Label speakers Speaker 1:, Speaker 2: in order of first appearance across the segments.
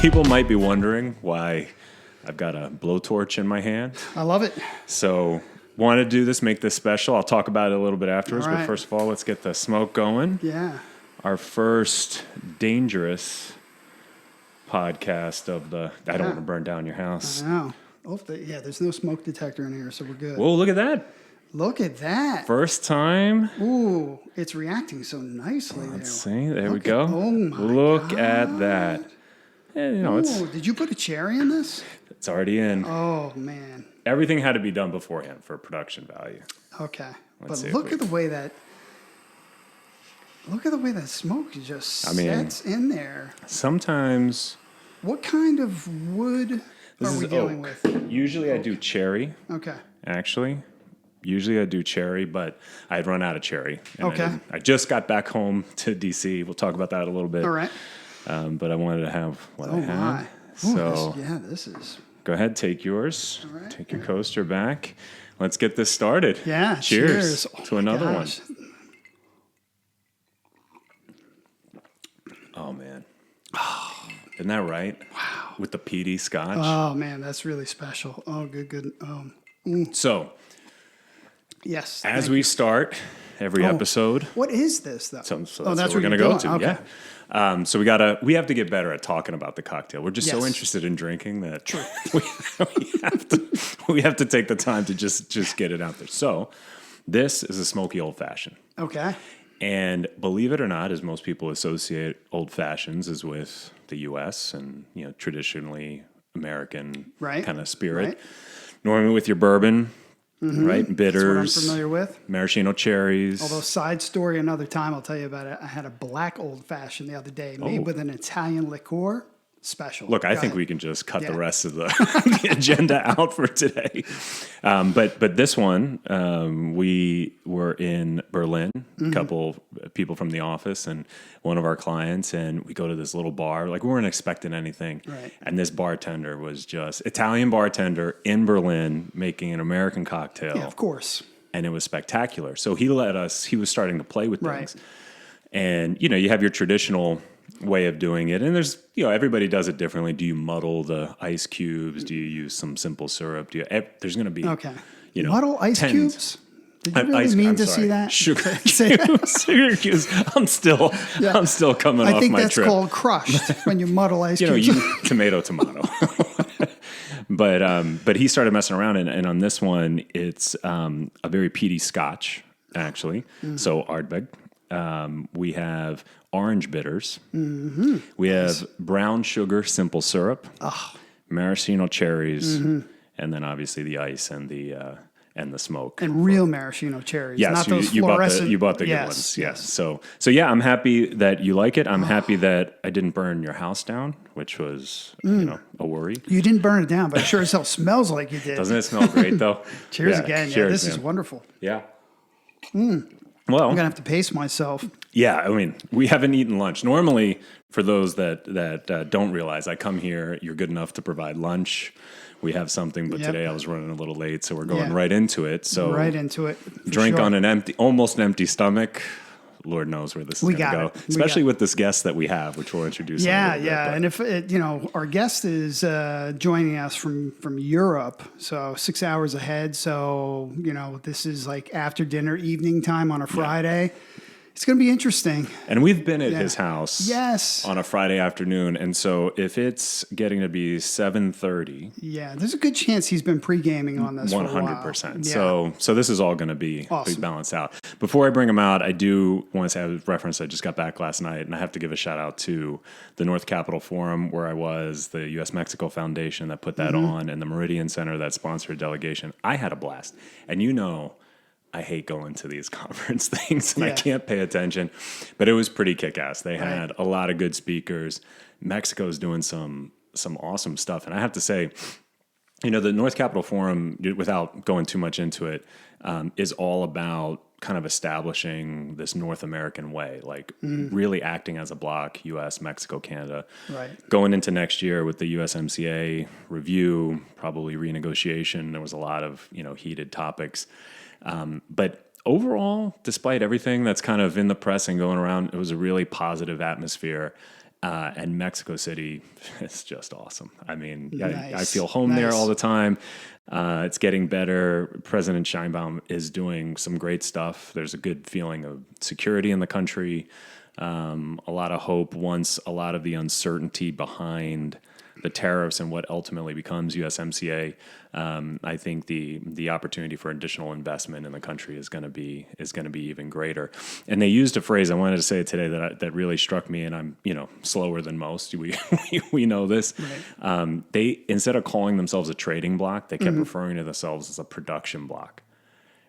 Speaker 1: People might be wondering why I've got a blowtorch in my hand.
Speaker 2: I love it.
Speaker 1: So want to do this, make this special. I'll talk about it a little bit afterwards.
Speaker 2: All right.
Speaker 1: But first of all, let's get the smoke going.
Speaker 2: Yeah.
Speaker 1: Our first dangerous podcast of the... I don't want to burn down your house.
Speaker 2: I know. Yeah, there's no smoke detector in here, so we're good.
Speaker 1: Whoa, look at that.
Speaker 2: Look at that.
Speaker 1: First time.
Speaker 2: Ooh, it's reacting so nicely there.
Speaker 1: Let's see. There we
Speaker 2: Look
Speaker 1: go.
Speaker 2: at- oh my
Speaker 1: Look
Speaker 2: God.
Speaker 1: at that. And, you know,
Speaker 2: Ooh, did you put a cherry in this?
Speaker 1: it's already in.
Speaker 2: Oh, man.
Speaker 1: Everything had to be done beforehand for production value.
Speaker 2: Okay.
Speaker 1: Let's see
Speaker 2: But
Speaker 1: if
Speaker 2: look
Speaker 1: we-
Speaker 2: at the way that... Look at the way that smoke just sets in there.
Speaker 1: Sometimes...
Speaker 2: What kind of wood
Speaker 1: This
Speaker 2: are
Speaker 1: is
Speaker 2: we dealing
Speaker 1: oak.
Speaker 2: with?
Speaker 1: Usually I do cherry,
Speaker 2: Okay.
Speaker 1: actually. Usually I do cherry, but I had run out of cherry. And
Speaker 2: Okay.
Speaker 1: I just got back home to D.C. We'll talk about that a little bit.
Speaker 2: All right.
Speaker 1: But I wanted to have what I
Speaker 2: Oh,
Speaker 1: had.
Speaker 2: my. Ooh,
Speaker 1: So
Speaker 2: this is...
Speaker 1: go ahead, take yours.
Speaker 2: All right.
Speaker 1: Take your coaster back. Let's get this started.
Speaker 2: Yeah,
Speaker 1: Cheers
Speaker 2: Oh,
Speaker 1: to another
Speaker 2: gosh.
Speaker 1: one. Oh, man. Isn't that right?
Speaker 2: Wow.
Speaker 1: With the peaty scotch.
Speaker 2: Oh, man, that's really special. Oh, good.
Speaker 1: So,
Speaker 2: Yes.
Speaker 1: as
Speaker 2: thank
Speaker 1: we
Speaker 2: you.
Speaker 1: start every episode,
Speaker 2: What is this, though?
Speaker 1: so that's
Speaker 2: oh,
Speaker 1: what we're going to go to.
Speaker 2: Okay.
Speaker 1: Yeah. So we have to get better at talking about the cocktail. We're just so
Speaker 2: Yes.
Speaker 1: interested in drinking that we have to take the time to just get it out there. So, this is a Smokey old fashioned.
Speaker 2: Okay.
Speaker 1: And believe it or not, as most people associate old fashions is with the U.S. and traditionally American
Speaker 2: Right.
Speaker 1: kind of spirit.
Speaker 2: Right.
Speaker 1: Normally with your bourbon, right? Bitters,
Speaker 2: That's what I'm familiar with.
Speaker 1: maraschino cherries.
Speaker 2: Although, side story, another time I'll tell you about it. I had a black old fashioned the other day made with an Italian liqueur. Special.
Speaker 1: Look, I
Speaker 2: Go
Speaker 1: think
Speaker 2: ahead.
Speaker 1: we can just cut the
Speaker 2: Yeah.
Speaker 1: rest of the, the agenda out for today. But this one, we were in Berlin, a couple people from the office and one of our clients, and we go to this little bar. Like, we weren't expecting anything.
Speaker 2: Right.
Speaker 1: And this bartender was just Italian bartender in Berlin making an American cocktail.
Speaker 2: Yeah, of course.
Speaker 1: And it was spectacular. So he was starting to play with
Speaker 2: Right.
Speaker 1: things. And, you have your traditional way of doing it. And there's, everybody does it differently. Do you muddle the ice cubes? Do you use some simple syrup? There's going to be,
Speaker 2: Okay.
Speaker 1: you know,
Speaker 2: Muddle ice
Speaker 1: tens.
Speaker 2: cubes? Did you really
Speaker 1: I'm
Speaker 2: mean to
Speaker 1: sorry.
Speaker 2: see that?
Speaker 1: Sugar
Speaker 2: Say that?
Speaker 1: cubes. Sugar cubes. I'm still coming
Speaker 2: I
Speaker 1: off
Speaker 2: think
Speaker 1: my
Speaker 2: that's
Speaker 1: trip.
Speaker 2: called crushed when you muddle ice cubes.
Speaker 1: Tomato. But he started messing around, and on this one, it's a very peaty Scotch, actually. So Ardbeg. We have orange bitters. Mm-hmm. We have brown sugar simple syrup, maraschino cherries, and then obviously the ice and the smoke.
Speaker 2: And real maraschino cherries,
Speaker 1: Yes,
Speaker 2: not those
Speaker 1: you bought
Speaker 2: fluorescent.
Speaker 1: the good ones. Yes. So yeah, I'm happy that you like it. I'm happy that I didn't burn your house down, which was a worry.
Speaker 2: You didn't burn it down, but it sure as hell smells like you did.
Speaker 1: Doesn't it smell great though?
Speaker 2: Cheers
Speaker 1: Yeah,
Speaker 2: again.
Speaker 1: cheers,
Speaker 2: This is
Speaker 1: man.
Speaker 2: wonderful.
Speaker 1: Yeah.
Speaker 2: I'm going to have to pace myself.
Speaker 1: Yeah, I mean, we haven't eaten lunch. Normally, for those that don't realize, I come here, you're good enough to provide lunch. We have something, but
Speaker 2: Yep.
Speaker 1: today I was running a little late, so we're going
Speaker 2: Yeah.
Speaker 1: right into it. So
Speaker 2: Right into it. for
Speaker 1: drink
Speaker 2: sure.
Speaker 1: on an almost empty stomach. Lord knows where this is
Speaker 2: We
Speaker 1: going to
Speaker 2: got
Speaker 1: go,
Speaker 2: it. We
Speaker 1: especially
Speaker 2: got
Speaker 1: with this guest that we have, which we'll introduce.
Speaker 2: Yeah,
Speaker 1: in a little
Speaker 2: yeah.
Speaker 1: bit,
Speaker 2: And if our guest is joining us from Europe, so 6 hours ahead. So, this is like after dinner, evening time on a Friday. It's going to be interesting.
Speaker 1: and we've been at his house
Speaker 2: Yes.
Speaker 1: on a Friday afternoon, and so if it's getting to be 7:30,
Speaker 2: Yeah, there's a good chance he's been pre-gaming on this
Speaker 1: 100%.
Speaker 2: for a while.
Speaker 1: So this is all going to be
Speaker 2: Awesome.
Speaker 1: balanced out. Before I bring him out, I do want to say I referenced I just got back last night, and I have to give a shout out to the North Capitol Forum where I was, the U.S. Mexico Foundation that put that on, and the Meridian Center that sponsored delegation. I had a blast, and I hate going to these conference things and I
Speaker 2: Yeah.
Speaker 1: can't pay attention, but it was pretty kick-ass. They had a lot of good speakers. Mexico's doing some awesome stuff. And I have to say, the North Capitol Forum, without going too much into it, is all about kind of establishing this North American way, like really acting as a bloc, U.S., Mexico, Canada.
Speaker 2: Right.
Speaker 1: Going into next year with the USMCA review, probably renegotiation, there was a lot of, heated topics. But overall, despite everything that's kind of in the press and going around, it was a really positive atmosphere. And Mexico City is just awesome. I mean, I
Speaker 2: Nice.
Speaker 1: feel home there
Speaker 2: Nice.
Speaker 1: all the time. It's getting better. President Scheinbaum is doing some great stuff. There's a good feeling of security in the country. A lot of hope once a lot of the uncertainty behind the tariffs and what ultimately becomes USMCA. I think the opportunity for additional investment in the country is going to be even greater. And they used a phrase, I wanted to say it today, that really struck me. And I'm slower than most. We know this.
Speaker 2: Right.
Speaker 1: They, instead of calling themselves a trading block, they kept referring to themselves as a production block.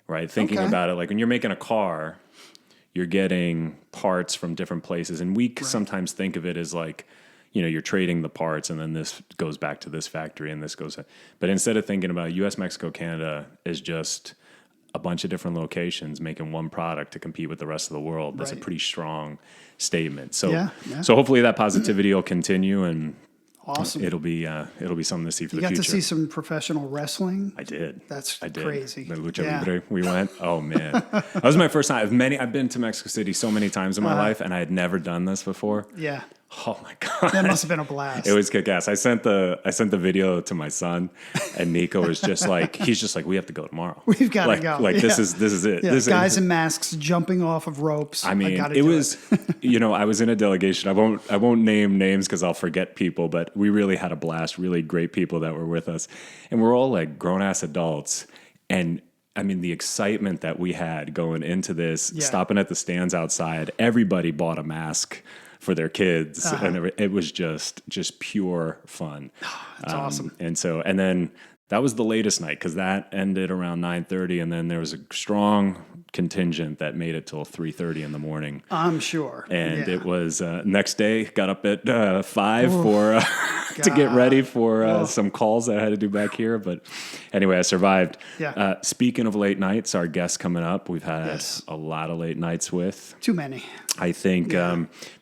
Speaker 1: Right, thinking
Speaker 2: Okay.
Speaker 1: about it, like when you're making a car, you're getting parts from different places, and we sometimes think of it as like, you're trading the parts, and then this goes back to this factory, and this goes. But instead of thinking about U.S., Mexico, Canada is just a bunch of different locations making one product to compete with the rest of the world, that's a pretty strong statement. So,
Speaker 2: Yeah.
Speaker 1: so hopefully that positivity will continue, and
Speaker 2: Awesome.
Speaker 1: it'll be something to see for
Speaker 2: You
Speaker 1: the
Speaker 2: got
Speaker 1: future.
Speaker 2: to see some professional wrestling.
Speaker 1: I did.
Speaker 2: That's
Speaker 1: I did.
Speaker 2: crazy.
Speaker 1: The Lucha
Speaker 2: Yeah.
Speaker 1: Libre, we went. Oh man, that was my first time. I've been to Mexico City so many times in my life, and I had never done this before.
Speaker 2: Yeah.
Speaker 1: Oh my god,
Speaker 2: That must have been a blast.
Speaker 1: it was kick ass. I sent the video to my son, and Nico was just like, we have to go tomorrow.
Speaker 2: We've got to
Speaker 1: like,
Speaker 2: go.
Speaker 1: Like
Speaker 2: Yeah.
Speaker 1: this is it.
Speaker 2: Yeah,
Speaker 1: This
Speaker 2: guys
Speaker 1: is,
Speaker 2: in masks jumping off of ropes.
Speaker 1: I mean,
Speaker 2: gotta
Speaker 1: it
Speaker 2: do
Speaker 1: was, I was in a delegation. I won't name names because I'll forget people, but we really had a blast. Really great people that were with us, and we're all like grown ass adults. And I mean, the excitement that we had going into this, stopping at the stands outside, everybody bought a mask for their kids, and it was just pure fun.
Speaker 2: That's awesome.
Speaker 1: And then that was the latest night because that ended around 9:30, and then there was a strong contingent that made it till 3:30 in the morning.
Speaker 2: I'm sure.
Speaker 1: And
Speaker 2: Yeah.
Speaker 1: it was next day, got up at 5 for to get ready for some calls that I had to do back here. But anyway, I survived.
Speaker 2: Yeah.
Speaker 1: Speaking of late nights, our guests coming up, we've had
Speaker 2: Yes.
Speaker 1: a lot of late nights with.
Speaker 2: Too many.
Speaker 1: I think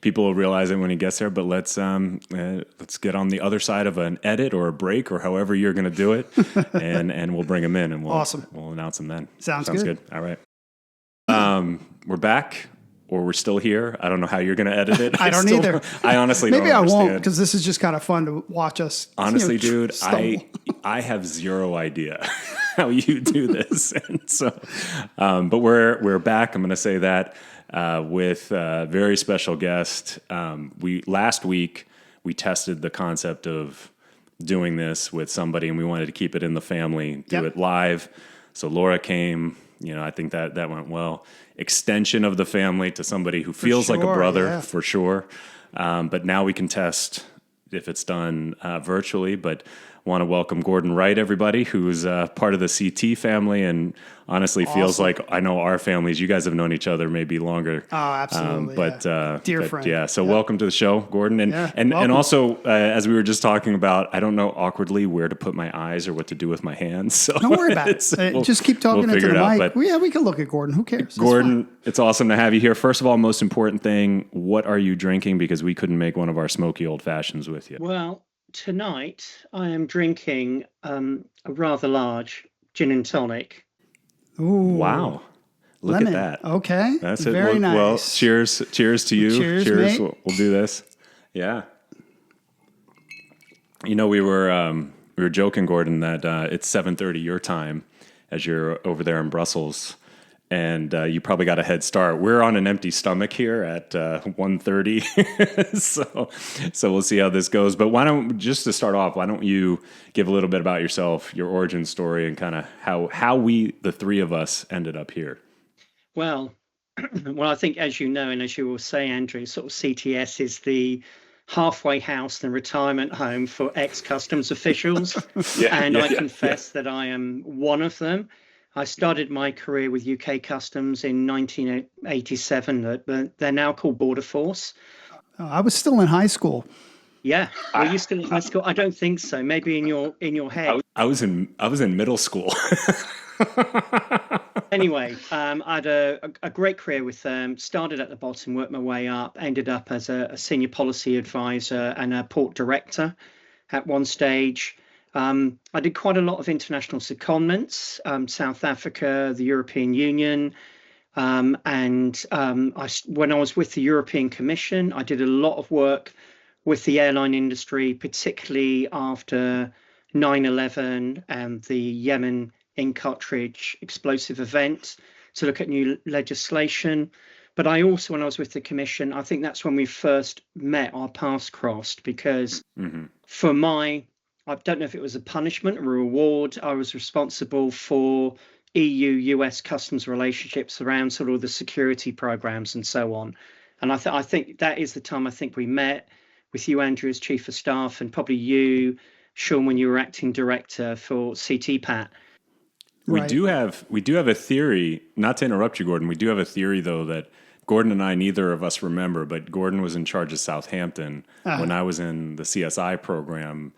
Speaker 1: people will realize it when he gets there, but let's get on the other side of an edit or a break or however you're going to do it, and we'll bring him in and we'll announce him then.
Speaker 2: Sounds
Speaker 1: good. All right. We're back, or we're still here. I don't know how you're going to edit it.
Speaker 2: I don't either.
Speaker 1: I honestly
Speaker 2: Maybe
Speaker 1: don't
Speaker 2: I
Speaker 1: understand.
Speaker 2: won't because this is just kind of fun to watch us.
Speaker 1: Honestly, dude,
Speaker 2: stumble.
Speaker 1: I have zero idea how you do this, and so, but we're back. I'm going to say that with a very special guest. Last week we tested the concept of doing this with somebody, and we wanted to keep it in the family, do it live. So Laura came. I think that went well. Extension of the family to somebody who feels like a brother, for sure. But now we can test if it's done virtually. But want to welcome Gordon Wright, everybody, who's part of the CT family and honestly feels like I know our families. You guys have known each other maybe longer.
Speaker 2: Oh, absolutely. Dear friend.
Speaker 1: Yeah, so welcome to the show, Gordon. And
Speaker 2: welcome.
Speaker 1: also, as we were just talking about, I don't know awkwardly where to put my eyes or what to do with my hands. So
Speaker 2: Don't worry about it. Just keep talking into
Speaker 1: figure
Speaker 2: the
Speaker 1: it out,
Speaker 2: mic.
Speaker 1: but-
Speaker 2: Yeah, we can look at Gordon. Who cares? It's
Speaker 1: Gordon, it's awesome to have you here. First of all, most important thing, what are you drinking? Because we couldn't make one of our smoky old fashions with you.
Speaker 3: Well, tonight I am drinking a rather large gin and tonic.
Speaker 2: fine. Ooh,
Speaker 1: Wow. Look
Speaker 2: lemon.
Speaker 1: at that.
Speaker 2: Okay.
Speaker 1: That's it.
Speaker 2: Very nice.
Speaker 1: Well, cheers to you.
Speaker 2: Cheers, mate.
Speaker 1: We'll do this. Yeah. We were joking, Gordon, that it's 7:30 your time as you're over there in Brussels, and you probably got a head start. We're on an empty stomach here at 1:30, so we'll see how this goes. But just to start off, why don't you give a little bit about yourself, your origin story, and kind of how we, the three of us, ended up here.
Speaker 3: Well, I think, as you know, and as you will say, Andrew, sort of CTS is the halfway house and retirement home for ex-customs officials. I confess that I am one of them. I started my career with UK Customs in 1987. They're now called Border Force.
Speaker 2: Oh, I was still in high school.
Speaker 3: Yeah, were you still in high school? I don't think so. Maybe in your head.
Speaker 1: I was in middle school.
Speaker 3: Anyway, I had a great career with them. Started at the bottom, worked my way up, ended up as a senior policy advisor and a port director at one stage. I did quite a lot of international secondments, South Africa, the European Union. When I was with the European Commission, I did a lot of work with the airline industry, particularly after 9/11 and the Yemen in cartridge explosive event, to look at new legislation. But I also, when I was with the commission, I think that's when we first met, our paths crossed, because for I don't know if it was a punishment or a reward, I was responsible for EU-US customs relationships around sort of the security programs and so on. And I think that is the time I think we met, with you, Andrew, as Chief of Staff, and probably you, Shawn, when you were acting director for CTPAT.
Speaker 1: Right. We do have a theory, not to interrupt you, Gordon. We do have a theory, though, that Gordon and I, neither of us remember, but Gordon was in charge of Southampton when I was in the CSI program.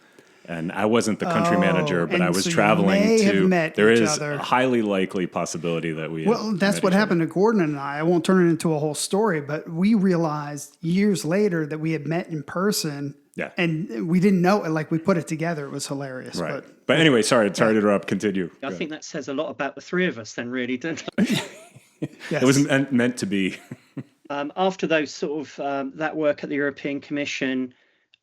Speaker 1: And I wasn't the country manager, but I was traveling to. There is a highly likely possibility that we.
Speaker 2: Well, that's what happened to Gordon and I won't turn it into a whole story, but we realized years later that we had met in person.
Speaker 1: Yeah.
Speaker 2: And we didn't know it. Like, we put it together. It was hilarious.
Speaker 1: Right. But anyway, sorry to interrupt. Continue.
Speaker 3: I think that says a lot about the three of us then, really, doesn't it?
Speaker 1: Yes. It was meant to be.
Speaker 3: After those sort of that work at the European Commission,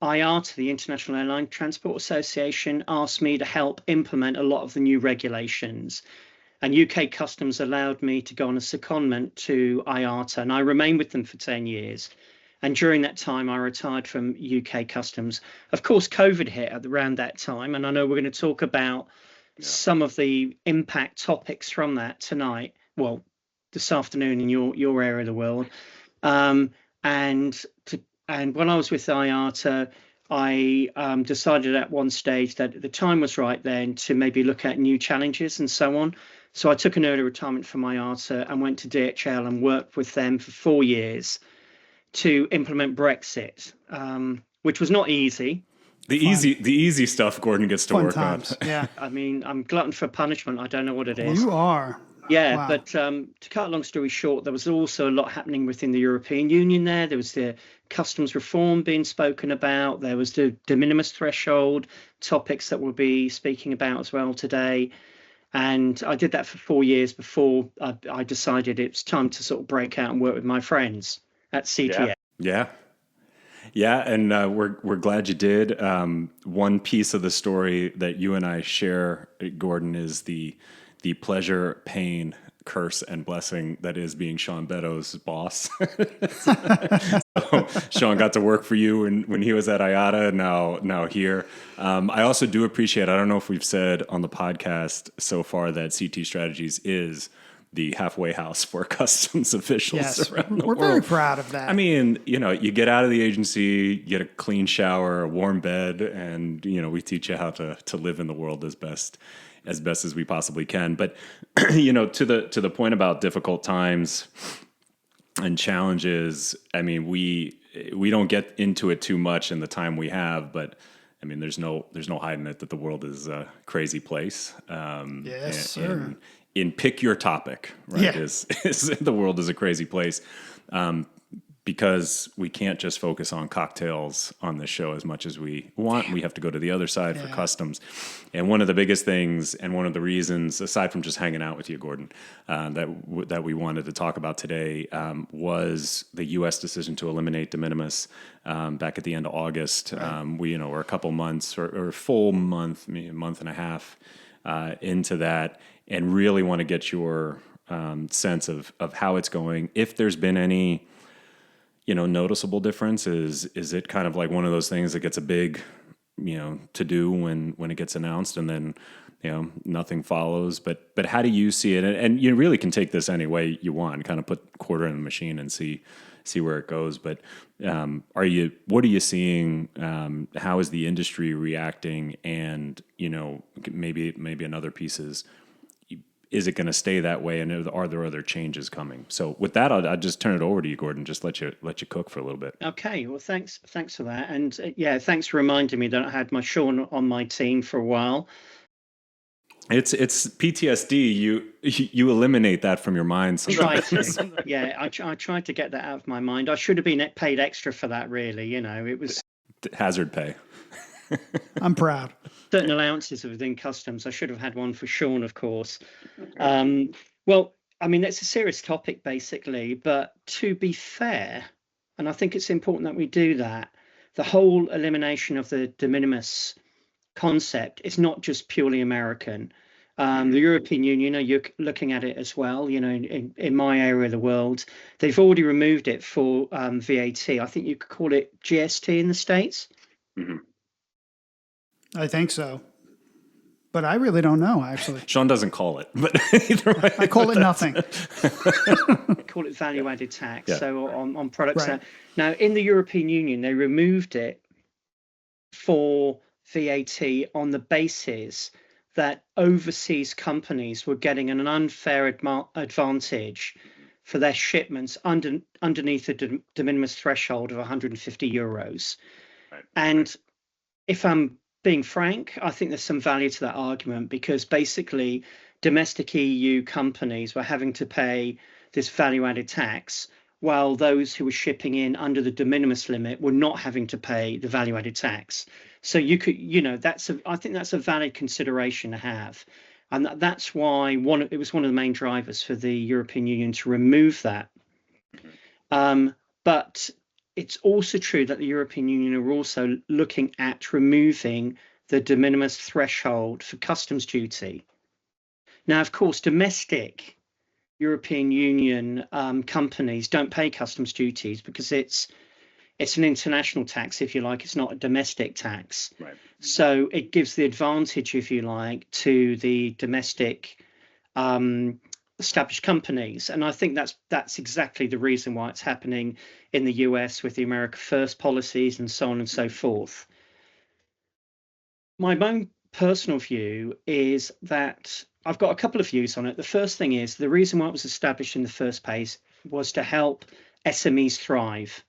Speaker 3: IATA, the International Airline Transport Association, asked me to help implement a lot of the new regulations. And UK Customs allowed me to go on a secondment to IATA, and I remained with them for 10 years. And during that time, I retired from UK Customs. Of course, COVID hit at around that time, and I know we're going to talk about some of the impact topics from that tonight. Well, this afternoon in your area of the world. And when I was with IATA, I decided at one stage that the time was right then to maybe look at new challenges and so on. So I took an early retirement from IATA and went to DHL and worked with them for 4 years to implement Brexit, which was not easy.
Speaker 1: The easy stuff Gordon gets to work on.
Speaker 2: Yeah.
Speaker 3: I mean, I'm glutton for punishment. I don't know what it is.
Speaker 2: You are.
Speaker 3: Yeah, wow. But to cut a long story short, there was also a lot happening within the European Union there. There was the customs reform being spoken about. There was the de minimis threshold, topics that we'll be speaking about as well today. And I did that for 4 years before I decided it's time to sort of break out and work with my friends at CTS.
Speaker 1: Yeah, and we're glad you did. One piece of the story that you and I share, Gordon, is the pleasure, pain, curse, and blessing that is being Shawn Beddoes' boss. So Shawn got to work for you when he was at IATA, now here. I also do appreciate, I don't know if we've said on the podcast so far that CT Strategies is the halfway house for customs officials around the world.
Speaker 2: We're very proud of that.
Speaker 1: I mean, you get out of the agency, you get a clean shower, a warm bed, and, we teach you how to live in the world as best as we possibly can. But, to the point about difficult times and challenges, I mean, we don't get into it too much in the time we have, but I mean, there's no hiding it that the world is a crazy place.
Speaker 2: Yes, sir.
Speaker 1: In pick your topic, right?
Speaker 2: Yeah.
Speaker 1: Is the world is a crazy place. Because we can't just focus on cocktails on this show as much as we want. We have to go to the other side for customs. And one of the biggest things, and one of the reasons, aside from just hanging out with you, Gordon, that we wanted to talk about today was the U.S. decision to eliminate de minimis back at the end of August. Right. We're a couple months or a full month, maybe a month and a half into that, and really want to get your sense of how it's going. If there's been any noticeable difference, is it kind of like one of those things that gets a big, to do when it gets announced and then, nothing follows, but how do you see it? And you really can take this any way you want, kind of put quarter in the machine and see where it goes. But what are you seeing? How is the industry reacting? And, maybe another piece is it going to stay that way, and are there other changes coming? So with that, I'll just turn it over to you, Gordon. Just let you cook for a little bit.
Speaker 3: Okay. Well, thanks for that, and thanks for reminding me that I had my Shawn on my team for a while.
Speaker 1: It's PTSD. You eliminate that from your mind sometimes.
Speaker 3: I tried to get that out of my mind. I should have been paid extra for that. Really, it was
Speaker 1: hazard pay.
Speaker 2: I'm proud.
Speaker 3: Certain allowances within customs. I should have had one for Shawn, of course. Well, I mean, it's a serious topic, basically. But to be fair, and I think it's important that we do that, the whole elimination of the de minimis concept is not just purely American. The European Union, you're looking at it as well. In my area of the world, they've already removed it for VAT. I think you could call it GST in the States.
Speaker 2: I think so. But I really don't know, actually.
Speaker 1: Shawn doesn't call it, but either way,
Speaker 2: I call it nothing.
Speaker 3: They call it value-added tax.
Speaker 1: Yeah.
Speaker 3: So on products.
Speaker 2: Right.
Speaker 3: Now, in the European Union, they removed it for VAT on the basis that overseas companies were getting an unfair advantage for their shipments underneath the de minimis threshold of 150 euros.
Speaker 1: Right.
Speaker 3: And if I'm being frank, I think there's some value to that argument, because basically domestic EU companies were having to pay this value-added tax, while those who were shipping in under the de minimis limit were not having to pay the value-added tax. So you could, I think that's a valid consideration to have. And that's why it was one of the main drivers for the European Union to remove that. But it's also true that the European Union are also looking at removing the de minimis threshold for customs duty. Now, of course, domestic European Union companies don't pay customs duties because it's an international tax, if you like. It's not a domestic tax.
Speaker 1: Right.
Speaker 3: So it gives the advantage, if you like, to the domestic established companies. And I think that's exactly the reason why it's happening in the US with the America First policies and so on and so forth. My own personal view is that I've got a couple of views on it. The first thing is the reason why it was established in the first place was to help SMEs thrive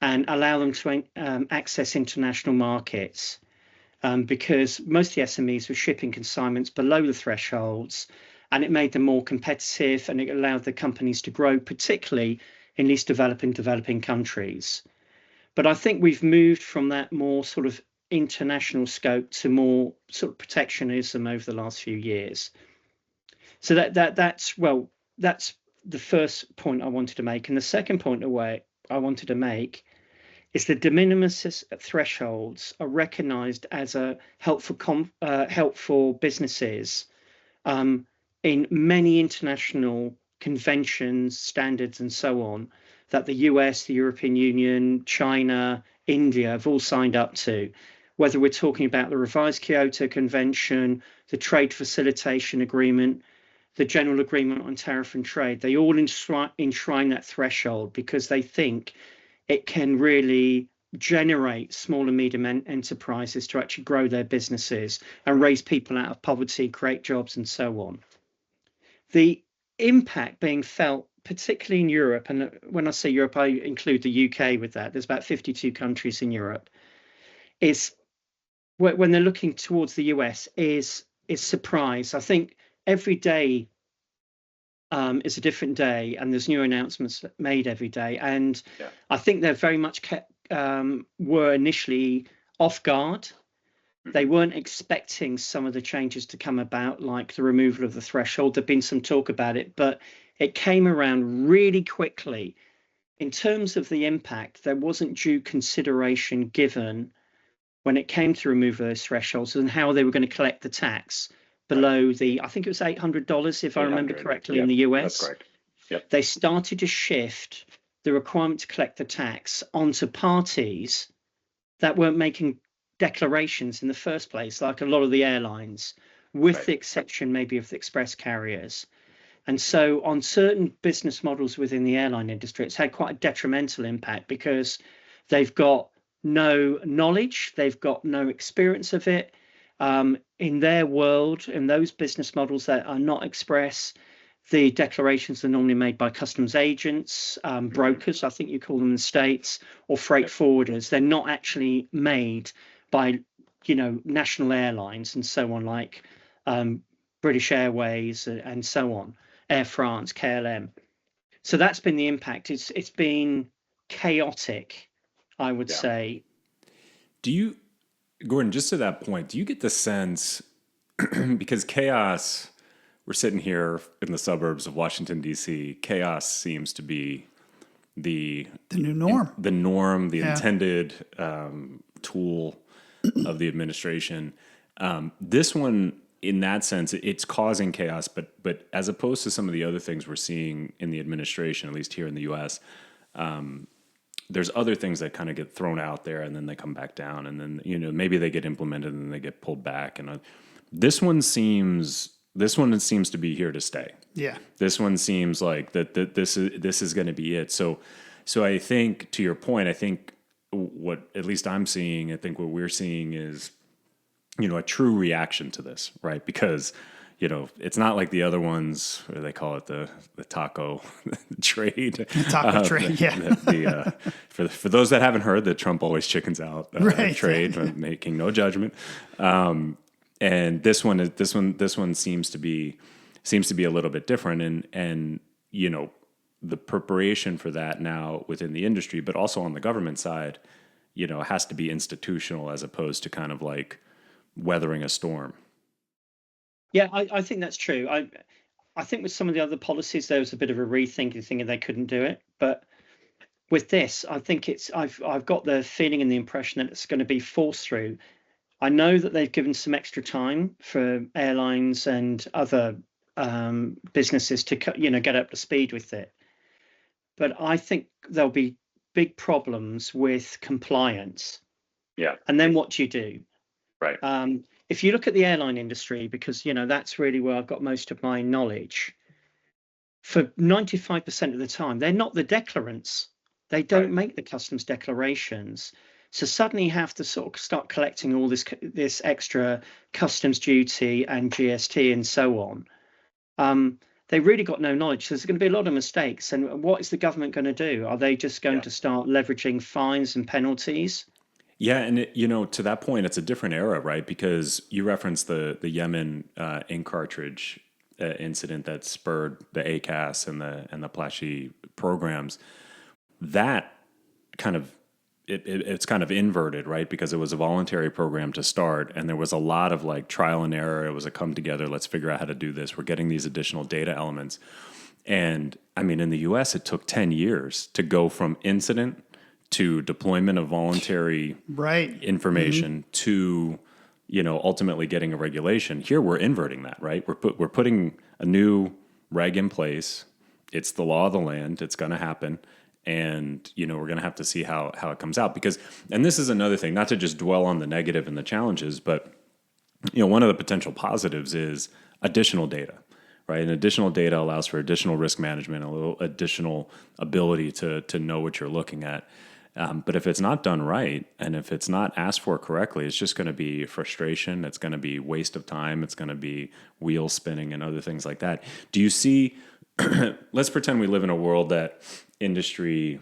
Speaker 3: and allow them to access international markets, because most of the SMEs were shipping consignments below the thresholds, and it made them more competitive, and it allowed the companies to grow, particularly in least developing countries. But I think we've moved from that more sort of international scope to more sort of protectionism over the last few years. So that's the first point I wanted to make. And the second point I wanted to make is the de minimis thresholds are recognised as a help for businesses in many international conventions, standards, and so on that the US, the European Union, China, India have all signed up to. Whether we're talking about the revised Kyoto Convention, the Trade Facilitation Agreement, the General Agreement on Tariff and Trade, they all enshrine that threshold because they think it can really generate small and medium enterprises to actually grow their businesses and raise people out of poverty, create jobs, and so on. The impact being felt, particularly in Europe, and when I say Europe, I include the UK with that, there's about 52 countries in Europe, is when they're looking towards the US is surprise. I think every day is a different day, and there's new announcements made every day. And I think they're very much were initially off guard. They weren't expecting some of the changes to come about, like the removal of the threshold. There'd been some talk about it, but it came around really quickly. In terms of the impact, there wasn't due consideration given when it came to remove those thresholds and how they were going to collect the tax below I think it was $800, if I remember correctly, in the US.
Speaker 1: That's correct. Yep.
Speaker 3: They started to shift the requirement to collect the tax onto parties that weren't making declarations in the first place, like a lot of the airlines, with the exception maybe of the express carriers. And so on certain business models within the airline industry, it's had quite a detrimental impact because they've got no knowledge, they've got no experience of it. In their world, in those business models that are not express, the declarations are normally made by customs agents, brokers, I think you call them in the States, or freight forwarders. They're not actually made by, national airlines and so on, like British Airways and so on, Air France, KLM. So that's been the impact. It's been chaotic, I would say.
Speaker 1: Do you, Gordon, just to that point, do you get the sense, because chaos, we're sitting here in the suburbs of Washington, D.C., chaos seems to be
Speaker 2: The new norm.
Speaker 1: the intended tool of the administration. This one, in that sense, it's causing chaos, but as opposed to some of the other things we're seeing in the administration, at least here in the U.S., there's other things that kind of get thrown out there and then they come back down, and then maybe they get implemented and then they get pulled back. And this one seems to be here to stay.
Speaker 2: Yeah.
Speaker 1: This one seems like that this is going to be it. So I think, to your point, I think what at least I'm seeing, I think what we're seeing is a true reaction to this, right? Because it's not like the other ones where they call it the taco trade.
Speaker 2: The taco trade, yeah.
Speaker 1: For those that haven't heard, the Trump always chickens out trade, making no judgment. And this one seems to be a little bit different, and the preparation for that now within the industry, but also on the government side, has to be institutional as opposed to kind of like weathering a storm.
Speaker 3: Yeah, I think that's true. I think with some of the other policies, there was a bit of a rethinking, thinking they couldn't do it. But with this, I think I've got the feeling and the impression that it's going to be forced through. I know that they've given some extra time for airlines and other businesses to get up to speed with it. But I think there'll be big problems with compliance.
Speaker 1: Yeah.
Speaker 3: And then what do you do?
Speaker 1: Right.
Speaker 3: If you look at the airline industry, because that's really where I've got most of my knowledge, for 95% of the time, they're not the declarants. They don't make the customs declarations. So suddenly you have to sort of start collecting all this extra customs duty and GST and so on. They really got no knowledge. So there's going to be a lot of mistakes. And what is the government going to do? Are they just going to start leveraging fines and penalties?
Speaker 1: Yeah, and to that point, it's a different era, right? Because you referenced the Yemen ink cartridge incident that spurred the ACAS and the Plashi programs. That kind of it's kind of inverted, right? Because it was a voluntary program to start, and there was a lot of like trial and error. It was a come together. Let's figure out how to do this. We're getting these additional data elements, and I mean, in the U.S., it took 10 years to go from incident to deployment of voluntary information to ultimately getting a regulation. Here we're inverting that, right? We're putting a new reg in place. It's the law of the land. It's going to happen, and we're going to have to see how it comes out. Because, and this is another thing, not to just dwell on the negative and the challenges, but one of the potential positives is additional data. Right, and additional data allows for additional risk management, a little additional ability to know what you're looking at. But if it's not done right, and if it's not asked for correctly, it's just going to be frustration. It's going to be waste of time. It's going to be wheel spinning and other things like that. Do you see? Let's pretend we live in a world that industry,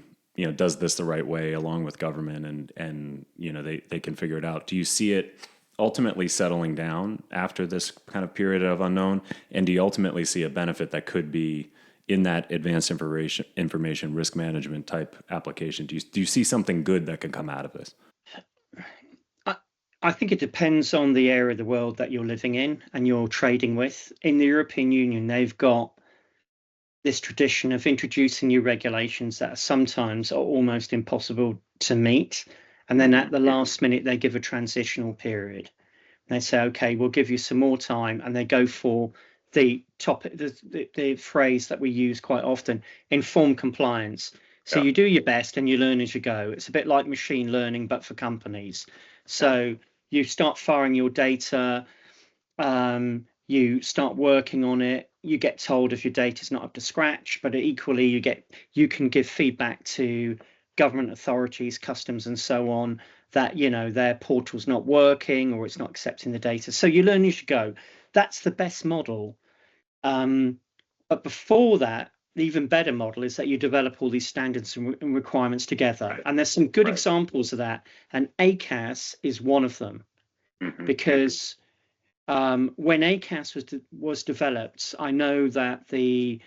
Speaker 1: does this the right way along with government, and they can figure it out. Do you see it ultimately settling down after this kind of period of unknown? And do you ultimately see a benefit that could be in that advanced information risk management type application? Do you see something good that can come out of this?
Speaker 3: I think it depends on the area of the world that you're living in and you're trading with. In the European Union, they've got this tradition of introducing new regulations that sometimes are almost impossible to meet. And then at the last minute, they give a transitional period. They say, okay, we'll give you some more time. And they go for the topic, the phrase that we use quite often, informed compliance. So you do your best and you learn as you go. It's a bit like machine learning, but for companies. So you start firing your data, you start working on it. You get told if your data is not up to scratch, but equally you can give feedback to government authorities, customs and so on, that their portal's not working or it's not accepting the data. So you learn as you go. That's the best model. But before that, the even better model is that you develop all these standards and requirements together. And there's some good examples of that. And ACAS is one of them. Because when ACAS was developed, I know that the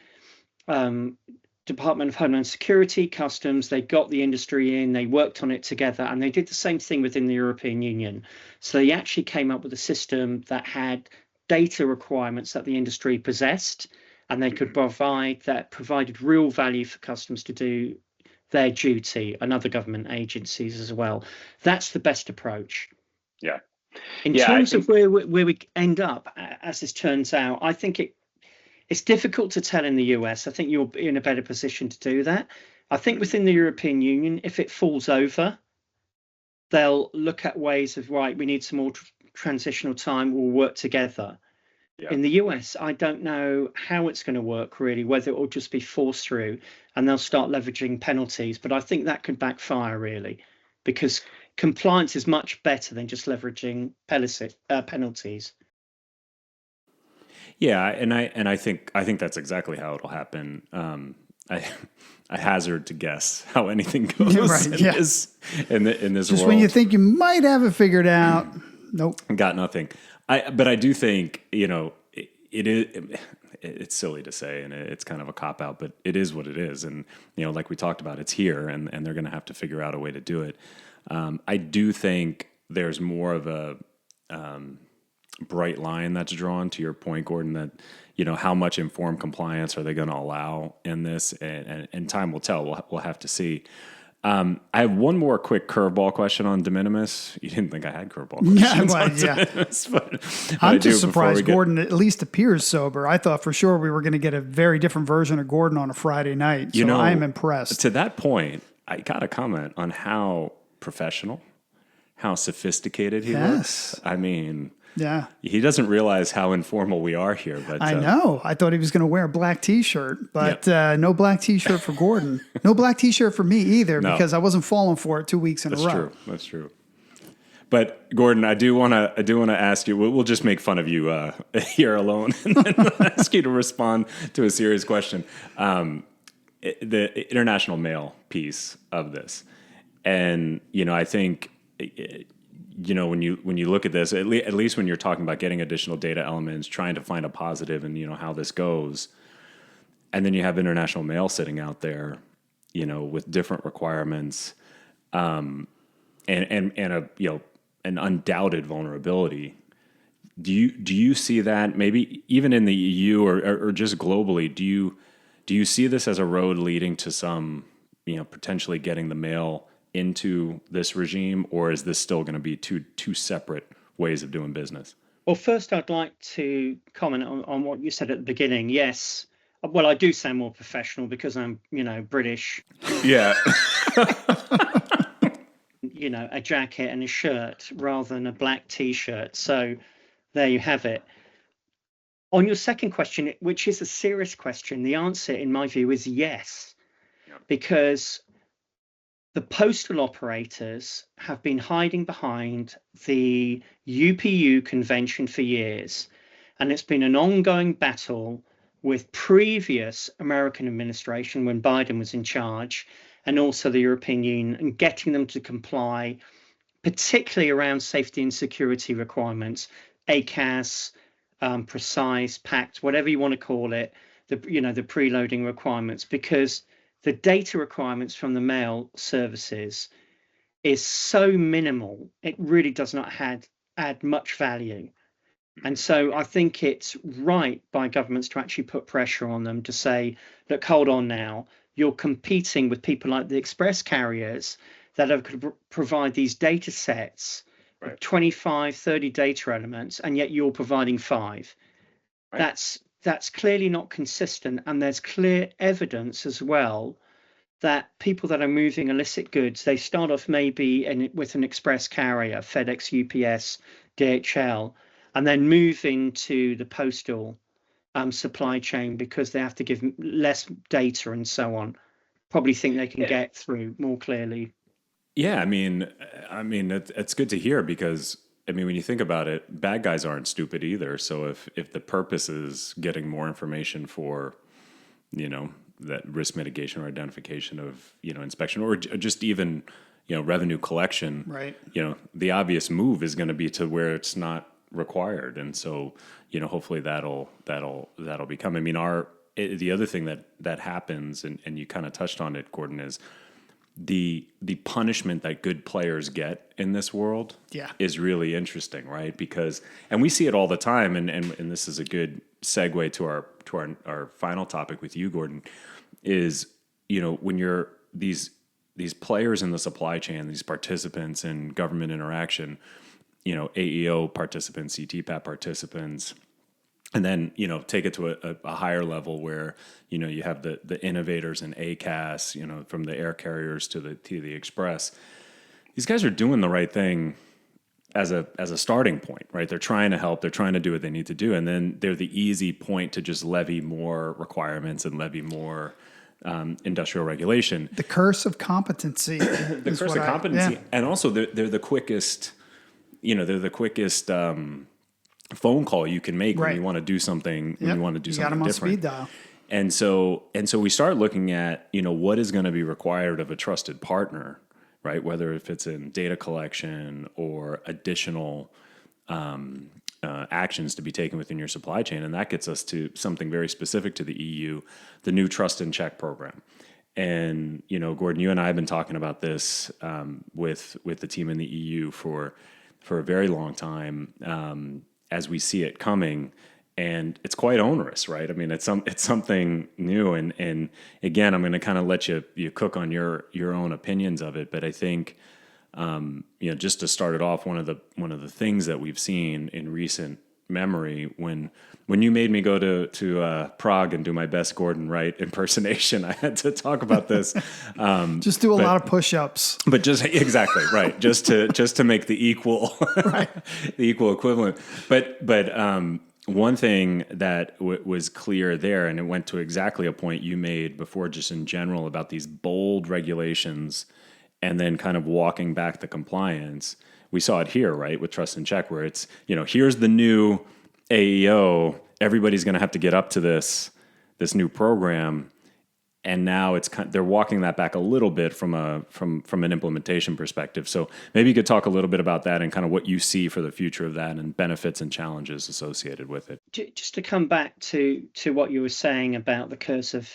Speaker 3: Department of Homeland Security, Customs, they got the industry in, they worked on it together, and they did the same thing within the European Union. So they actually came up with a system that had data requirements that the industry possessed, and they could provided real value for customs to do their duty, and other government agencies as well. That's the best approach.
Speaker 4: Yeah.
Speaker 3: In terms of where we end up, as this turns out, I think it's difficult to tell in the US. I think you'll be in a better position to do that. I think within the European Union, if it falls over, they'll look at ways of, right, we need some more transitional time, we'll work together. Yeah. In the US, I don't know how it's going to work really, whether it will just be forced through and they'll start leveraging penalties. But I think that could backfire really, because compliance is much better than just leveraging penalties.
Speaker 1: Yeah, and I think that's exactly how it'll happen. I hazard to guess how anything goes in this
Speaker 2: just
Speaker 1: world.
Speaker 2: When you think you might have it figured out, nope,
Speaker 1: got nothing. But I do think it's silly to say, and it's kind of a cop out, but it is what it is, and like we talked about, it's here, and they're going to have to figure out a way to do it. I do think there's more of a bright line that's drawn, to your point, Gordon, that how much informed compliance are they going to allow in this, and time will tell. We'll have to see. I have one more quick curveball question on de minimis. You didn't think I had curveball questions?
Speaker 2: Yeah. I'm just surprised Gordon at least appears sober. I thought for sure we were going to get a very different version of Gordon on a Friday night. So I'm impressed.
Speaker 1: To that point, I got a comment on how professional, how sophisticated he looks. I mean,
Speaker 2: yeah,
Speaker 1: he doesn't realize how informal we are here. But
Speaker 2: I know. I thought he was going to wear a black T-shirt, but no black T-shirt for Gordon. No black T-shirt for me either, because I wasn't falling for it 2 weeks in a row.
Speaker 1: That's true. But Gordon, I do want to ask you. We'll just make fun of you here alone, and then ask you to respond to a serious question. The international mail piece of this, and I think. When you look at this, at least when you're talking about getting additional data elements, trying to find a positive and how this goes, and then you have international mail sitting out there, with different requirements, and a an undoubted vulnerability. Do you see that maybe even in the EU or just globally? Do you see this as a road leading to some potentially getting the mail into this regime, or is this still going to be two separate ways of doing business?
Speaker 3: Well, first, I'd like to comment on what you said at the beginning. Yes. Well, I do sound more professional because I'm, British.
Speaker 1: Yeah.
Speaker 3: A jacket and a shirt rather than a black T-shirt. So there you have it. On your second question, which is a serious question, the answer, in my view, is yes. Yeah. Because the postal operators have been hiding behind the UPU convention for years, and it's been an ongoing battle with previous American administration when Biden was in charge, and also the European Union, and getting them to comply, particularly around safety and security requirements, ACAS, precise, packed, whatever you want to call it, the preloading requirements, because the data requirements from the mail services is so minimal, it really does not add much value. And so I think it's right by governments to actually put pressure on them to say, look, hold on now, you're competing with people like the express carriers that could provide these data sets, right, 25, 30 data elements, and yet you're providing 5. Right. That's clearly not consistent, and there's clear evidence as well that people that are moving illicit goods, they start off maybe with an express carrier, FedEx, UPS, DHL, and then move into the postal supply chain because they have to give less data and so on. Probably think they can get through more clearly.
Speaker 1: Yeah, I mean, it's good to hear because when you think about it, bad guys aren't stupid either. So if the purpose is getting more information for, that risk mitigation or identification of, inspection or just even, revenue collection, right? The obvious move is going to be to where it's not required. And so, hopefully that'll become, the other thing that happens, and you kind of touched on it, Gordon, is the punishment that good players get in this world is really interesting, right? Because, and we see it all the time, and this is a good segue to our final topic with you, Gordon, is, when you're these these players in the supply chain, these participants in government interaction, AEO participants, CTPAT participants, and then, take it to a higher level where, you have the innovators in ACAS, from the air carriers to the express. These guys are doing the right thing as a starting point, right? They're trying to help, they're trying to do what they need to do. And then they're the easy point to just levy more requirements and levy more industrial regulation.
Speaker 2: The curse of competency.
Speaker 1: The curse of competency. And also they're the quickest, phone call you can make when you want to do something, when you want to do something different.
Speaker 2: Got them on speed dial.
Speaker 1: And so we start looking at, what is going to be required of a trusted partner, right? Whether if it's in data collection or additional actions to be taken within your supply chain. And that gets us to something very specific to the EU, the new Trust and Check program. And, Gordon, you and I have been talking about this with the team in the EU for a very long time, as we see it coming. And it's quite onerous, right? I mean, it's something new, and again, I'm going to kind of let you cook on your own opinions of it. But I think, just to start it off, one of the things that we've seen in recent memory, when you made me go to Prague and do my best Gordon Wright impersonation, I had to talk about this.
Speaker 2: Just do a lot of push-ups.
Speaker 1: But just exactly right, just to make the equal
Speaker 2: right.
Speaker 1: the equal equivalent. But one thing that was clear there, and it went to exactly a point you made before, just in general, about these bold regulations and then kind of walking back the compliance. We saw it here, right, with Trust and Check, where it's, here's the new AEO, everybody's going to have to get up to this new program. And now they're walking that back a little bit from an implementation perspective. So maybe you could talk a little bit about that and kind of what you see for the future of that and benefits and challenges associated with it.
Speaker 3: Just to come back to what you were saying about the curse of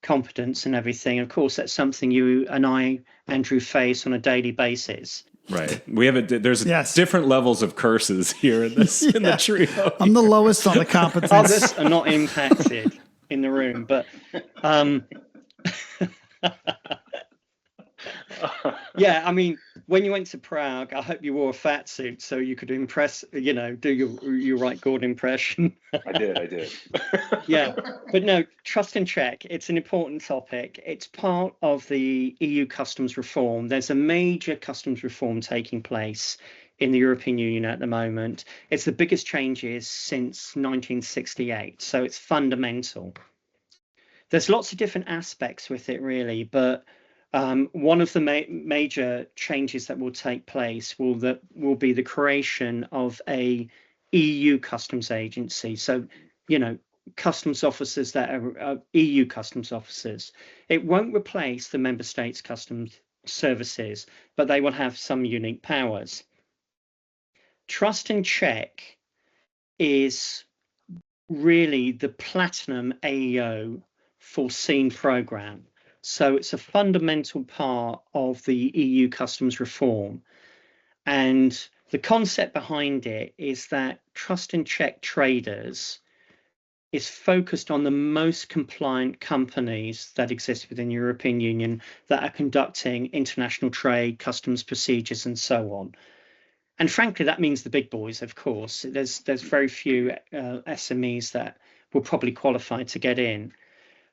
Speaker 3: competence and everything. Of course, that's something you and I, Andrew, face on a daily basis.
Speaker 1: Right. There's different levels of curses here in this in the trio.
Speaker 2: I'm the lowest on the competence.
Speaker 3: Others are not impacted in the room, but yeah, I mean, when you went to Prague, I hope you wore a fat suit so you could impress, do your right Gordon impression.
Speaker 1: I did.
Speaker 3: Yeah, but no, Trust and Check, it's an important topic. It's part of the EU customs reform. There's a major customs reform taking place in the European Union at the moment. It's the biggest changes since 1968, so it's fundamental. There's lots of different aspects with it, really, but one of the major changes that will take place will be the creation of a EU customs agency. So, customs officers that are EU customs officers. It won't replace the member states' customs services, but they will have some unique powers. Trust and Check is really the platinum AEO foreseen program. So it's a fundamental part of the EU customs reform. And the concept behind it is that Trust and Check traders is focused on the most compliant companies that exist within the European Union that are conducting international trade, customs procedures, and so on. And frankly, that means the big boys, of course. There's very few SMEs that will probably qualify to get in.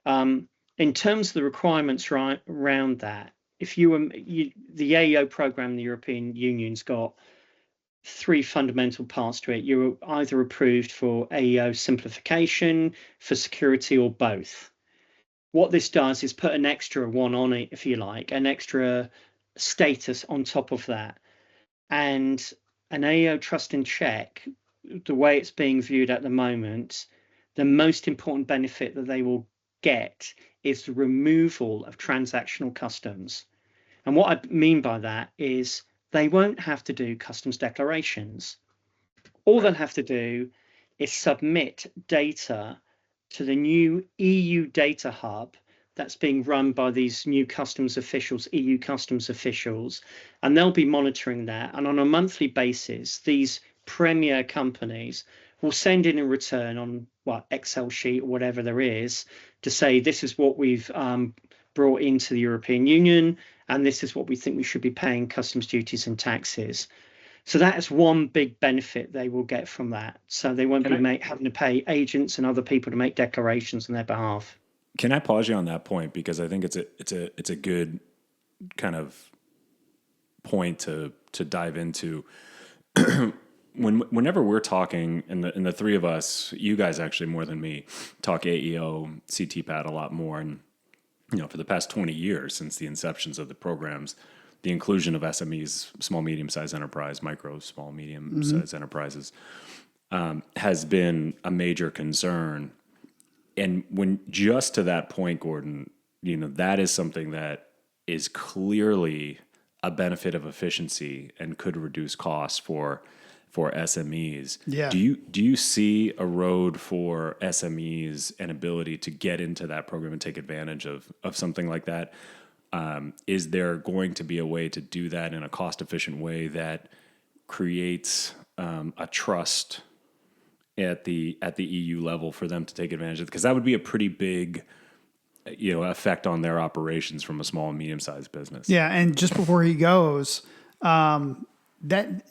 Speaker 3: In terms of the requirements around that, if the AEO program in the European Union's got three fundamental parts to it. You're either approved for AEO simplification, for security, or both. What this does is put an extra one on it, if you like, an extra status on top of that. And an AEO Trust and Check, the way it's being viewed at the moment, the most important benefit that they will get is the removal of transactional customs. And what I mean by that is they won't have to do customs declarations. All they'll have to do is submit data to the new EU data hub that's being run by these new customs officials, EU customs officials, and they'll be monitoring that. And on a monthly basis, these premier companies will send in a return on Excel sheet or whatever there is to say this is what we've brought into the European Union, and this is what we think we should be paying customs duties and taxes. So that is one big benefit they will get from that. So they won't be having to pay agents and other people to make declarations on their behalf.
Speaker 1: Can I pause you on that point, because I think it's a good kind of point to dive into. Whenever we're talking, and the three of us, you guys actually more than me, talk AEO, CTPAT a lot more, and for the past 20 years since the inceptions of the programs, the inclusion of SMEs, small medium-sized enterprise, micro, small medium-sized enterprises, has been a major concern. And when just to that point, Gordon, that is something that is clearly a benefit of efficiency and could reduce costs for SMEs.
Speaker 2: Yeah.
Speaker 1: Do you see a road for SMEs and ability to get into that program and take advantage of something like that? Is there going to be a way to do that in a cost efficient way that creates a trust at the EU level for them to take advantage of? Because that would be a pretty big effect on their operations from a small and medium-sized business.
Speaker 2: Yeah, and just before he goes, that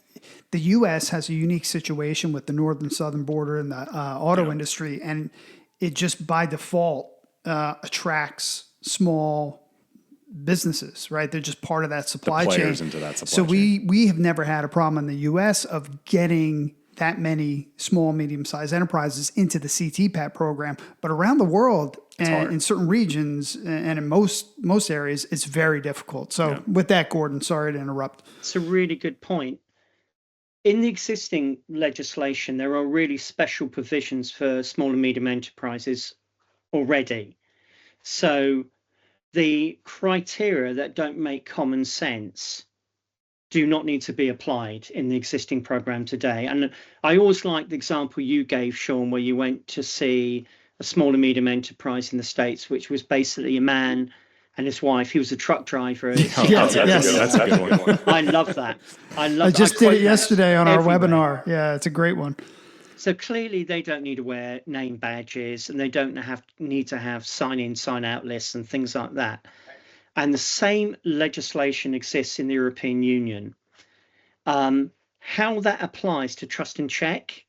Speaker 2: the U.S. has a unique situation with the northern southern border and the auto industry, and it just by default attracts small businesses, right? They're just part of that supply chain.
Speaker 1: Into that supply
Speaker 2: chain. We have never had a problem in the U.S. of getting that many small, medium-sized enterprises into the CTPAT program, but around the world and in certain regions and in most areas, it's very difficult. So with that, Gordon, sorry to interrupt.
Speaker 3: It's a really good point. In the existing legislation, there are really special provisions for small and medium enterprises already. So the criteria that don't make common sense do not need to be applied in the existing program today. And I always like the example you gave, Shawn, where you went to see a small and medium enterprise in the States, which was basically a man and his wife. He was a truck driver.
Speaker 1: That's a good one.
Speaker 3: I love that.
Speaker 2: I just did it yesterday on our webinar. Yeah, it's a great one.
Speaker 3: So clearly they don't need to wear name badges and they don't need to have sign-in, sign-out lists and things like that. And the same legislation exists in the European Union. How that applies to trust and check,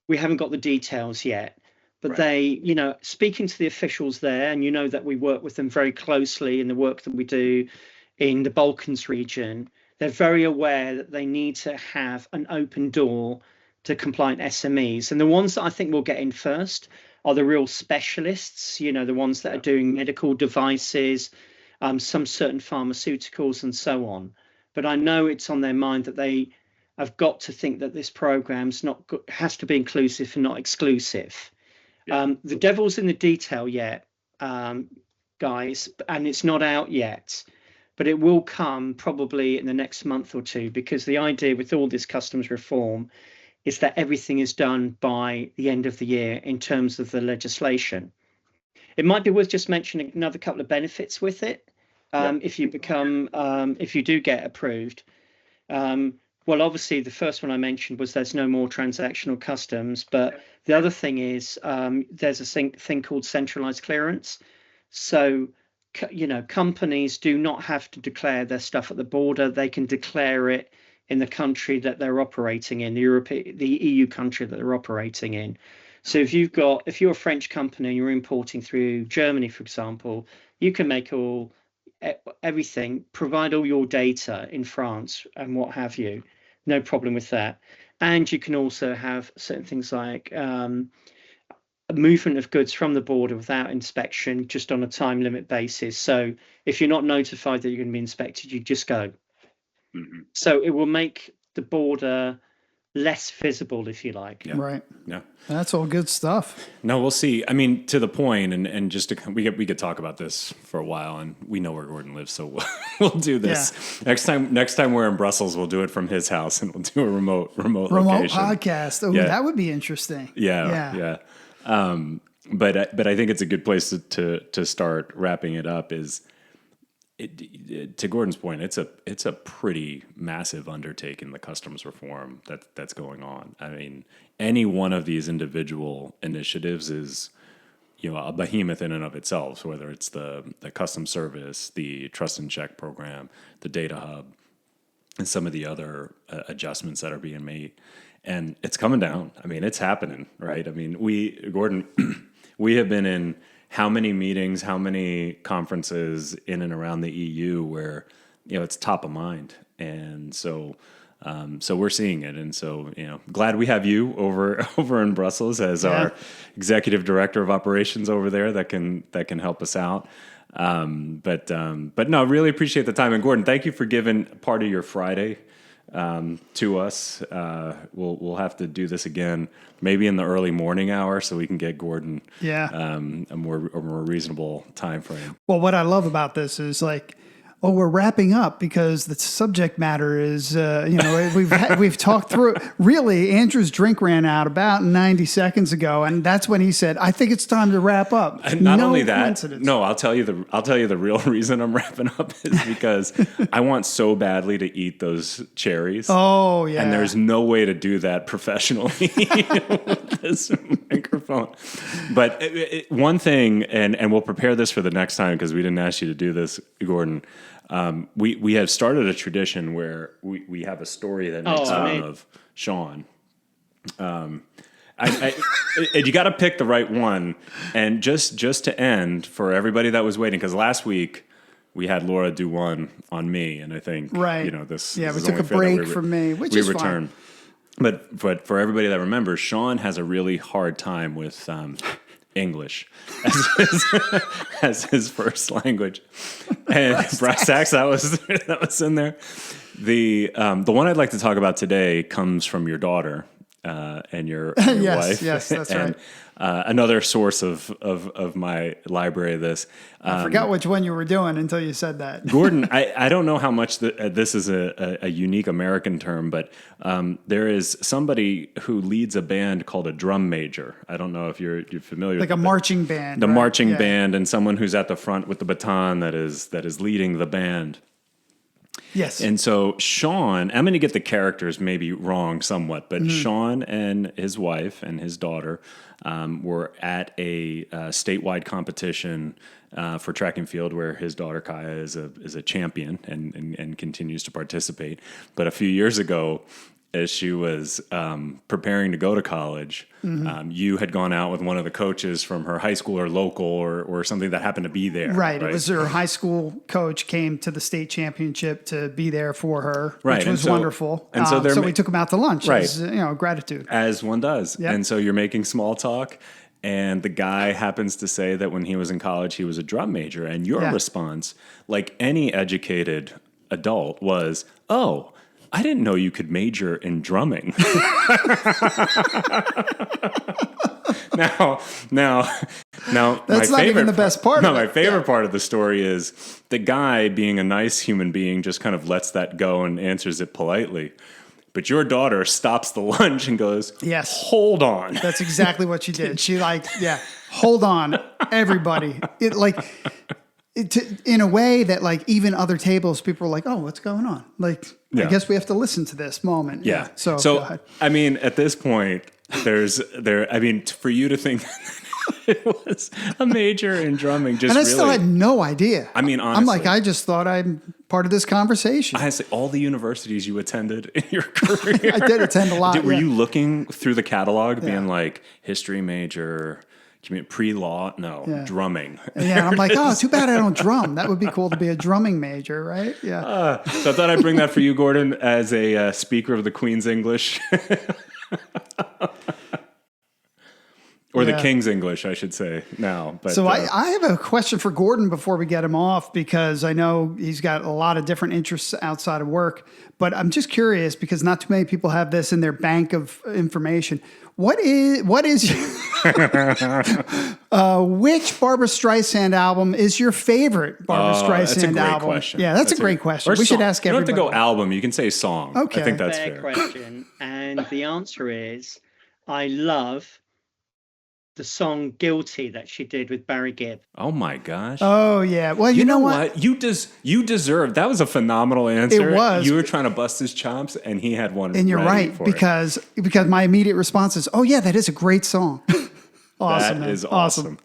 Speaker 3: we haven't got the details yet. But they, speaking to the officials there, and that we work with them very closely in the work that we do in the Balkans region, they're very aware that they need to have an open door to compliant SMEs. And the ones that I think we'll get in first are the real specialists, the ones that are doing medical devices, some certain pharmaceuticals and so on. But I know it's on their mind that they have got to think that this program's has to be inclusive and not exclusive. The devil's in the detail yet, guys, and it's not out yet, but it will come probably in the next month or two, because the idea with all this customs reform is that everything is done by the end of the year in terms of the legislation. It might be worth just mentioning another couple of benefits with it. If you do get approved. Well, obviously, the first one I mentioned was there's no more transactional customs. But the other thing is there's a thing called centralized clearance. So, companies do not have to declare their stuff at the border. They can declare it in the country that they're operating in, the EU country that they're operating in. So if you're a French company and you're importing through Germany, for example, you can make everything, provide all your data in France and what have you. No problem with that. And you can also have certain things like a movement of goods from the border without inspection, just on a time limit basis. So if you're not notified that you're going to be inspected, you just go. Mm-hmm. So it will make the border less visible, if you like.
Speaker 2: Yeah. Right.
Speaker 1: Yeah.
Speaker 2: That's all good stuff.
Speaker 1: No, we'll see. I mean, to the point, and just we could talk about this for a while, and we know where Gordon lives, so we'll do this. Yeah. Next time we're in Brussels, we'll do it from his house, and we'll do a remote location.
Speaker 2: Podcast. Oh, yeah. That would be interesting.
Speaker 1: Yeah. But I think it's a good place to start wrapping it up. To Gordon's point, it's a pretty massive undertaking, the customs reform that's going on. I mean, any one of these individual initiatives is, a behemoth in and of itself. So whether it's the custom service, the trust and check program, the data hub, and some of the other adjustments that are being made. And it's coming down. I mean, it's happening, right? I mean, Gordon, we have been in how many meetings, how many conferences in and around the EU where, it's top of mind. And so we're seeing it. And so, glad we have you over in Brussels as our executive director of operations over there that can help us out. But no, really appreciate the time. And Gordon, thank you for giving part of your Friday to us. We'll have to do this again, maybe in the early morning hour, so we can get Gordon a more reasonable time frame.
Speaker 2: Well, what I love about this is we're wrapping up because the subject matter is, we've talked through it. Really, Andrew's drink ran out about 90 seconds ago, and that's when he said, "I think it's time to wrap up."
Speaker 1: And not only that, no, I'll tell you the real reason I'm wrapping up is because I want so badly to eat those cherries.
Speaker 2: Oh yeah,
Speaker 1: and there's no way to do that professionally with this microphone. But one thing, and we'll prepare this for the next time because we didn't ask you to do this, Gordon. We have started a tradition where we have a story that makes fun of Shawn. And you got to pick the right one. And just to end for everybody that was waiting, because last week we had Laura do one on me, and I think this.
Speaker 2: Yeah, we took a break from me, which is fine.
Speaker 1: But for everybody that remembers, Shawn has a really hard time with English as his first language, and brass tacks that was in there. The one I'd like to talk about today comes from your daughter and your wife.
Speaker 2: Yes, that's right.
Speaker 1: Another source of my library of this.
Speaker 2: I forgot which one you were doing until you said that.
Speaker 1: Gordon, I don't know how much this is a unique American term, but there is somebody who leads a band called a drum major. I don't know if you're familiar with
Speaker 2: a marching band.
Speaker 1: The marching band, and someone who's at the front with the baton that is leading the band.
Speaker 2: Yes.
Speaker 1: And so Shawn, I'm going to get the characters maybe wrong somewhat, but Shawn and his wife and his daughter were at a statewide competition for track and field where his daughter Kaya is a champion and continues to participate. But a few years ago, as she was preparing to go to college, you had gone out with one of the coaches from her high school or local or something that happened to be there.
Speaker 2: Right. It was her high school coach came to the state championship to be there for her, which was wonderful. And so we took him out to lunch. Right. As, gratitude.
Speaker 1: As one does.
Speaker 2: Yep.
Speaker 1: And so you're making small talk. And the guy happens to say that when he was in college, he was a drum major. And your response, like any educated adult, was, "Oh, I didn't know you could major in drumming." Now,
Speaker 2: that's not even the best part.
Speaker 1: No, my favorite part of the story is the guy, being a nice human being, just kind of lets that go and answers it politely. But your daughter stops the lunch and goes,
Speaker 2: "Yes,
Speaker 1: hold on."
Speaker 2: That's exactly what she did. She hold on, everybody. In a way that even other tables, people were like, "Oh, what's going on?" I guess we have to listen to this moment.
Speaker 1: Yeah.
Speaker 2: So
Speaker 1: I mean, at this point, for you to think it was a major in drumming,
Speaker 2: and I still had no idea.
Speaker 1: I mean, honestly,
Speaker 2: I just thought I'm part of this conversation.
Speaker 1: Honestly, all the universities you attended in your career.
Speaker 2: I did attend a lot.
Speaker 1: Were you looking through the catalog, being like history major? Pre-law? No, drumming.
Speaker 2: Yeah, I'm like, oh, too bad I don't drum. That would be cool to be a drumming major, right? Yeah.
Speaker 1: So I thought I'd bring that for you, Gordon, as a speaker of the Queen's English. Or the King's English, I should say now. But,
Speaker 2: so I have a question for Gordon before we get him off, because I know he's got a lot of different interests outside of work. But I'm just curious, because not too many people have this in their bank of information. What is which Barbra Streisand album is your favorite Barbra Streisand album?
Speaker 1: Question.
Speaker 2: Yeah, that's a great question. We should ask everybody.
Speaker 1: You don't have to go album. You can say song.
Speaker 2: Okay.
Speaker 1: I think that's fair.
Speaker 3: Question. And the answer is, I love the song "Guilty" that she did with Barry Gibb.
Speaker 1: Oh my gosh.
Speaker 2: Oh yeah. Well, you know what?
Speaker 1: You deserve. That was a phenomenal answer.
Speaker 2: It was.
Speaker 1: You were trying to bust his chops, and he had one.
Speaker 2: And you're right, because my immediate response is, "Oh yeah, that is a great song." Awesome.
Speaker 1: That is awesome.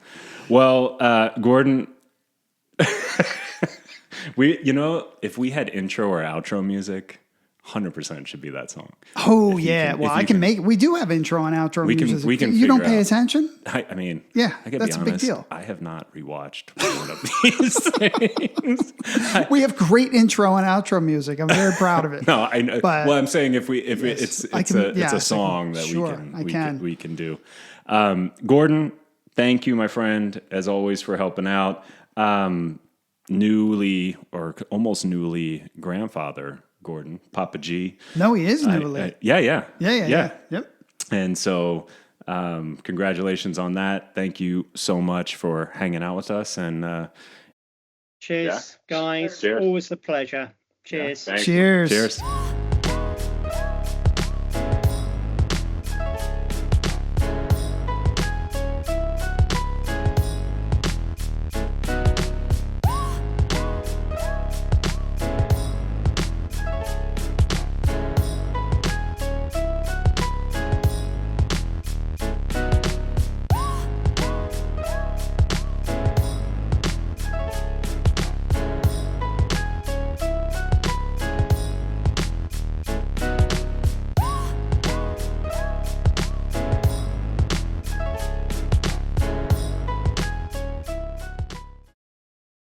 Speaker 1: Well, Gordon, if we had intro or outro music, 100% should be that song.
Speaker 2: Oh yeah, well I can make. We do have intro and outro music.
Speaker 1: We can.
Speaker 2: You don't pay attention?
Speaker 1: I mean,
Speaker 2: yeah,
Speaker 1: I could
Speaker 2: that's
Speaker 1: be honest,
Speaker 2: a big deal.
Speaker 1: I have not rewatched one of these things.
Speaker 2: We have great intro and outro music. I'm very proud of it.
Speaker 1: No, I know.
Speaker 2: But,
Speaker 1: well, I'm saying if it's a song that we can do. Gordon, thank you, my friend, as always, for helping out. Newly or almost newly grandfather Gordon, Papa G.
Speaker 2: No, he is newly.
Speaker 1: Yeah.
Speaker 2: Yep.
Speaker 1: And so, congratulations on that. Thank you so much for hanging out with us. And
Speaker 3: cheers, guys. Cheers. Always a pleasure. Cheers.
Speaker 2: Cheers.
Speaker 1: Cheers.